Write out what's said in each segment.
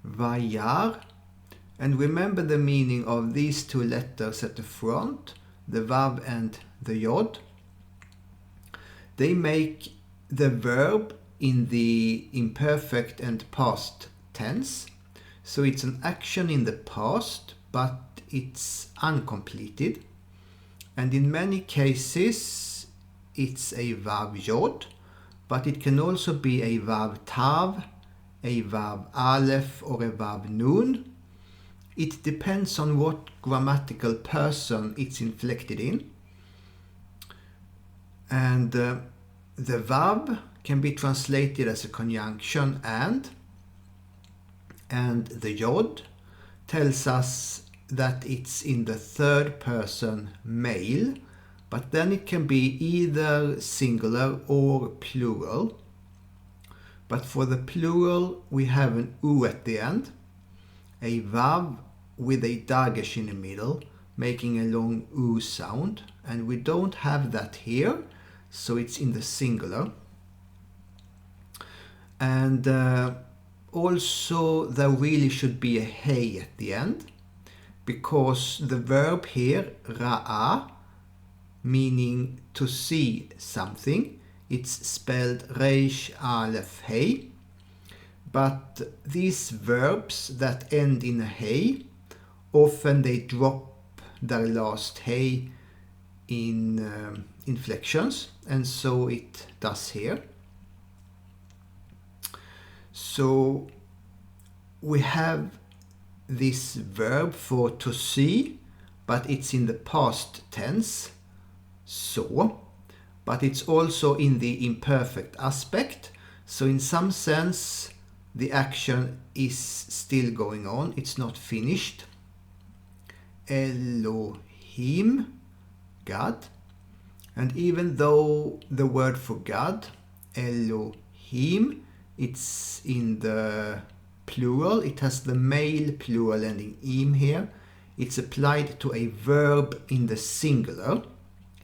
vayar. And remember the meaning of these two letters at the front, the vav and the yod. They make the verb in the imperfect and past tense. So it's an action in the past, but it's uncompleted. And in many cases, it's a vav yod, but it can also be a vav tav, a vav aleph, or a vav nun. It depends on what grammatical person it's inflected in. And the vav can be translated as a conjunction and the yod tells us that it's in the third person male, but then it can be either singular or plural. But for the plural, we have an u at the end, a vav with a dagesh in the middle, making a long u sound, and we don't have that here, so it's in the singular. And also there really should be a hey at the end, because the verb here, ra'a, meaning to see something, it's spelled reish aleph hey. But these verbs that end in a hey, often they drop their last hey in inflections, and so it does here. So we have this verb for to see, but it's in the past tense, so, but it's also in the imperfect aspect. So in some sense, the action is still going on, it's not finished. Elohim, God. And even though the word for God, Elohim, it's in the plural, it has the male plural ending im here. It's applied to a verb in the singular,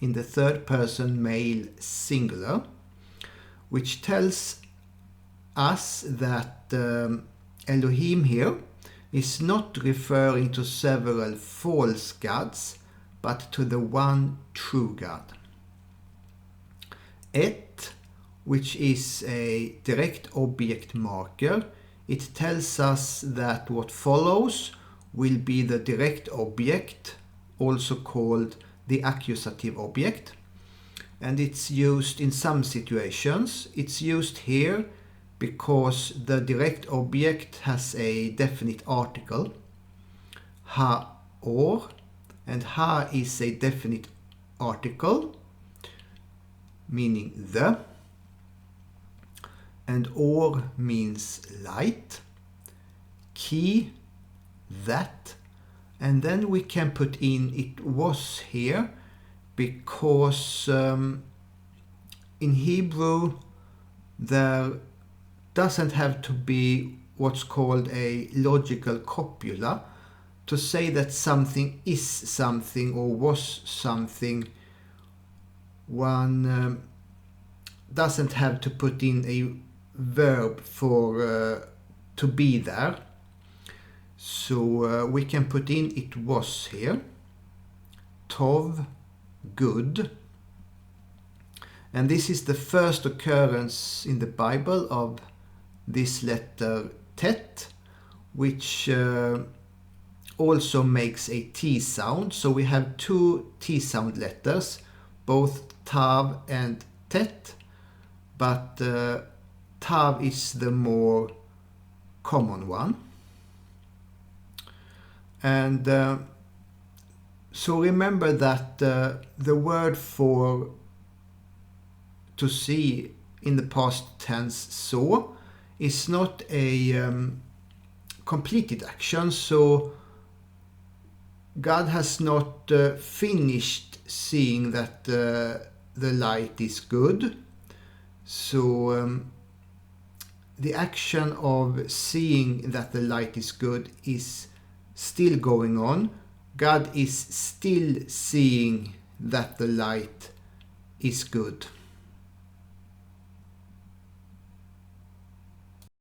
in the third person male singular, which tells us that Elohim here is not referring to several false gods, but to the one true God. Et, which is a direct object marker, it tells us that what follows will be the direct object, also called the accusative object. And it's used in some situations. It's used here because the direct object has a definite article, ha or, and ha is a definite article, meaning the, and or means light, ki, that, and then we can put in it was here because in Hebrew there doesn't have to be what's called a logical copula to say that something is something or was something. One doesn't have to put in a verb for to be there. So we can put in it was here. Tov, good. And this is the first occurrence in the Bible of this letter tet, which also makes a T sound. So we have two T sound letters, both tav and tet, but tav is the more common one. And so remember that the word for to see in the past tense saw is not a completed action. So God has not finished seeing that the light is good. So the action of seeing that the light is good is still going on. God is still seeing that the light is good.